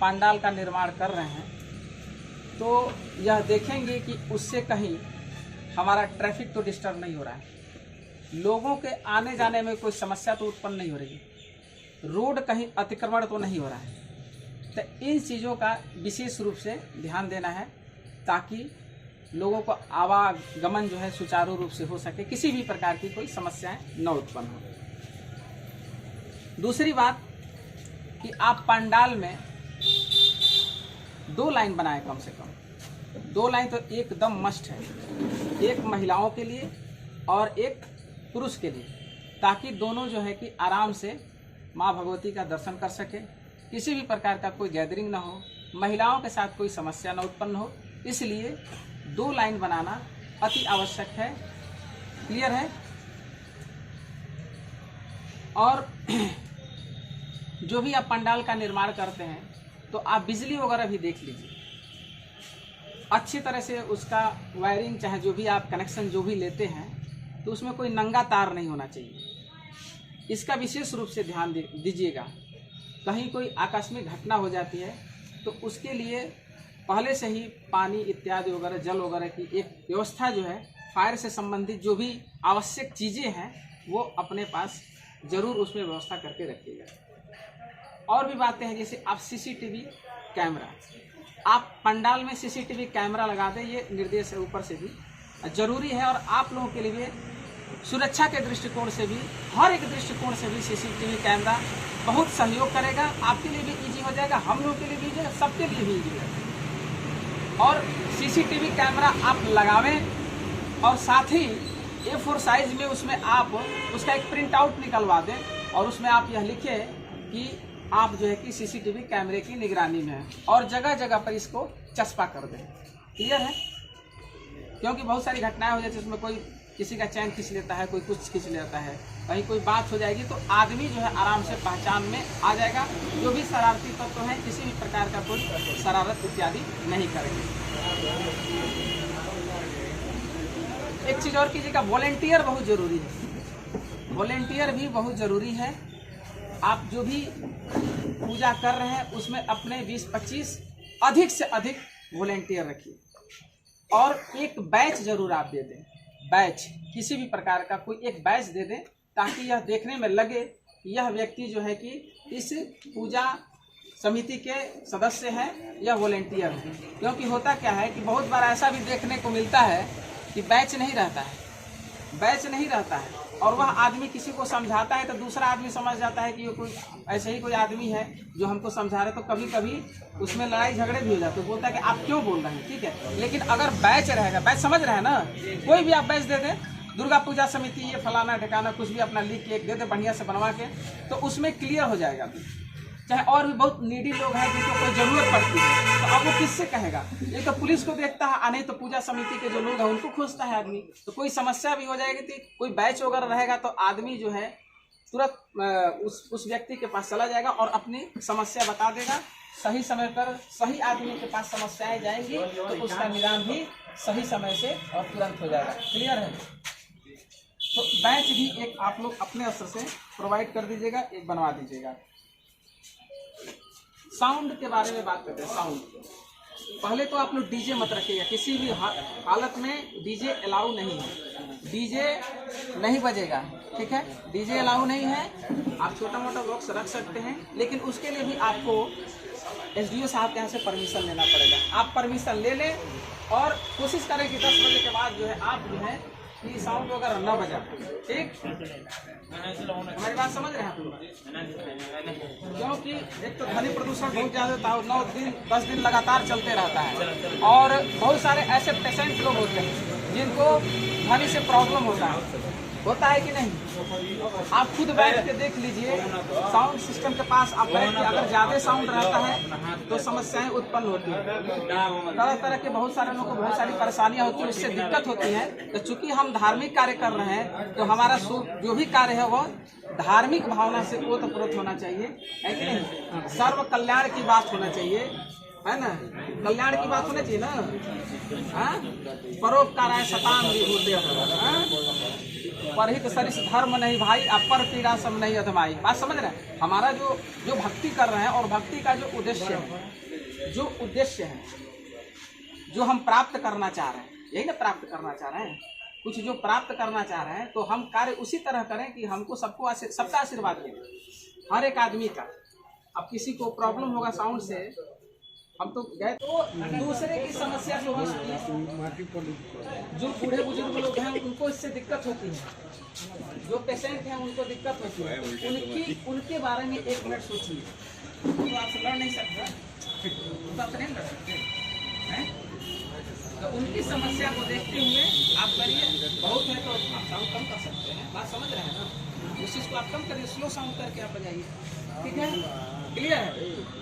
पंडाल का निर्माण कर रहे हैं तो यह देखेंगे कि उससे कहीं हमारा ट्रैफिक तो डिस्टर्ब नहीं हो रहा है, लोगों के आने जाने में कोई समस्या तो उत्पन्न नहीं हो रही, रोड कहीं अतिक्रमण तो नहीं हो रहा है। तो इन चीज़ों का विशेष रूप से ध्यान देना है ताकि लोगों को आवागमन जो है सुचारू रूप से हो सके, किसी भी प्रकार की कोई समस्याएं न उत्पन्न हो। दूसरी बात कि आप पंडाल में 2 लाइन बनाएं, कम से कम 2 लाइन तो एकदम मस्ट है, एक महिलाओं के लिए और एक पुरुष के लिए, ताकि दोनों जो है कि आराम से माँ भगवती का दर्शन कर सके, किसी भी प्रकार का कोई गैदरिंग ना हो, महिलाओं के साथ कोई समस्या न उत्पन्न हो। इसलिए 2 लाइन बनाना अति आवश्यक है। क्लियर है? और जो भी आप पंडाल का निर्माण करते हैं तो आप बिजली वगैरह भी देख लीजिए, अच्छी तरह से उसका वायरिंग, चाहे जो भी आप कनेक्शन जो भी लेते हैं तो उसमें कोई नंगा तार नहीं होना चाहिए। इसका विशेष रूप से ध्यान दीजिएगा। कहीं कोई आकस्मिक घटना हो जाती है तो उसके लिए पहले से ही पानी इत्यादि वगैरह, जल वगैरह की एक व्यवस्था जो है, फायर से संबंधित जो भी आवश्यक चीज़ें हैं वो अपने पास ज़रूर उसमें व्यवस्था करके रखिएगा। और भी बातें हैं, जैसे आप सीसीटीवी कैमरा, आप पंडाल में सीसीटीवी कैमरा लगा दें, ये निर्देश है ऊपर से भी ज़रूरी है। और आप लोगों के लिए सुरक्षा के दृष्टिकोण से भी, हर एक दृष्टिकोण से भी सीसीटीवी कैमरा बहुत सहयोग करेगा। आपके लिए भी ईजी हो जाएगा, हम लोगों के लिए भी ईजी है, सबके लिए भी ईजी है। और सीसीटीवी कैमरा आप लगावें और साथ ही A4 साइज में उसमें आप उसका एक प्रिंट आउट निकलवा दें और उसमें आप यह लिखें कि आप जो है कि सीसीटीवी कैमरे की निगरानी में है, और जगह जगह पर इसको चस्पा कर दें। क्लियर है? क्योंकि बहुत सारी घटनाएं हो जाती है, उसमें कोई किसी का चैन खींच लेता है, कोई कुछ खींच लेता है, कहीं कोई बात हो जाएगी तो आदमी जो है आराम से पहचान में आ जाएगा। जो भी शरारती तत्व है किसी भी प्रकार का कोई शरारत इत्यादि नहीं करेंगे। एक चीज़ और कीजिएगा, वॉलेंटियर बहुत ज़रूरी है, वॉलेंटियर भी बहुत ज़रूरी है। आप जो भी पूजा कर रहे हैं उसमें अपने 20-25 अधिक से अधिक वॉलेंटियर रखिए, और एक बैच जरूर आप दे दें। बैच, किसी भी प्रकार का कोई एक बैच दे दें ताकि यह देखने में लगे कि यह व्यक्ति जो है कि इस पूजा समिति के सदस्य हैं या वॉलेंटियर हैं। क्योंकि होता क्या है कि बहुत बार ऐसा भी देखने को मिलता है कि बैच नहीं रहता है, बैच नहीं रहता है, और वह आदमी किसी को समझाता है तो दूसरा आदमी समझ जाता है कि ये कोई ऐसे ही कोई आदमी है जो हमको समझा रहे, तो कभी कभी उसमें लड़ाई झगड़े भी हो जाते हैं। बोलता है कि आप क्यों बोल रहे हैं, ठीक है, लेकिन अगर बैच रहेगा, बैच समझ रहे हैं ना, कोई भी आप बैच दे दें, दुर्गा पूजा समिति ये फलाना ठिकाना कुछ भी अपना लिख के एक दे दे बढ़िया से बनवा के, तो उसमें क्लियर हो जाएगा। चाहे और भी बहुत नीडी लोग हैं जिनको कोई ज़रूरत पड़ती है तो अब वो किससे कहेगा, ये तो पुलिस को देखता है, नहीं तो पूजा समिति के जो लोग हैं उनको खोजता है आदमी। तो कोई समस्या भी हो जाएगी तो कोई बैच वगैरह रहेगा तो आदमी जो है तुरंत उस व्यक्ति के पास चला जाएगा और अपनी समस्या बता देगा। सही समय पर सही आदमी के पास समस्याएं जाएंगी तो उसका निदान भी सही समय से और तुरंत हो जाएगा। क्लियर है? तो बैच भी एक आप लोग अपने स्तर से प्रोवाइड कर दीजिएगा, एक बनवा दीजिएगा। साउंड के बारे में बात करते हैं। साउंड, पहले तो आप लोग डीजे मत रखिएगा, किसी भी हालत में डीजे अलाउ नहीं है, डीजे नहीं बजेगा, ठीक है, डीजे अलाउ नहीं है। आप छोटा मोटा बॉक्स रख सकते हैं, लेकिन उसके लिए भी आपको SDO साहब के यहाँ से परमिशन लेना पड़ेगा। आप परमिशन ले लें और कोशिश करें कि 10 बजे के बाद जो है आप जो है कि साउंड वगैरह न बजा, ठीक? हमारी बात समझ रहे हैं आप लोग? क्योंकि एक तो ध्वनि प्रदूषण बहुत ज़्यादा होता है, 9 दिन 10 दिन लगातार चलते रहता है, और बहुत सारे ऐसे पेशेंट लोग होते हैं जिनको ध्वनि से प्रॉब्लम होता है कि नहीं? आप खुद बैठ के देख लीजिए, साउंड सिस्टम के पास आप बैठ के अगर ज़्यादा साउंड रहता है तो समस्याएं उत्पन्न होती हैं, तरह तरह के बहुत सारे लोगों को बहुत सारी परेशानियां होती हैं, उससे दिक्कत होती है। तो चूंकि हम धार्मिक कार्य कर रहे हैं तो हमारा जो भी कार्य है वो धार्मिक भावना से ओतप्रोत होना चाहिए, है कि नहीं? सर्व कल्याण की बात होना चाहिए, है ना? कल्याण की बात होना चाहिए ना, परोपकार है शतान भी होते हैं। परहित सरिस धर्म नहीं भाई, अपर पीड़ा सम नहीं अधमाई। बात समझ रहे हैं? हमारा जो भक्ति कर रहे हैं और भक्ति का जो उद्देश्य है, जो हम प्राप्त करना चाह रहे हैं, यही ना प्राप्त करना चाह रहे हैं, कुछ जो प्राप्त करना चाह रहे हैं, तो हम कार्य उसी तरह करें कि हमको सबका आशीर्वाद मिले, हर एक आदमी का। अब किसी को प्रॉब्लम होगा साउंड से, हम तो गए तो दूसरे की समस्या जो है, जो बूढ़े बुजुर्ग लोग हैं उनको इससे दिक्कत होती है, जो पेशेंट हैं उनको दिक्कत होती है, उनके बारे में 1 मिनट सोचिए। तो आपसे लड़ नहीं सकता, तो आपसे नहीं लड़ सकते हैं, तो उनकी समस्या को देखते हुए आप करिए। बहुत है तो आप साउंड कम कर सकते हैं, बात समझ रहे हैं ना? उस चीज़ को आप कम करिए, स्लो साउंड करके आप बजाइए, ठीक है? क्लियर है?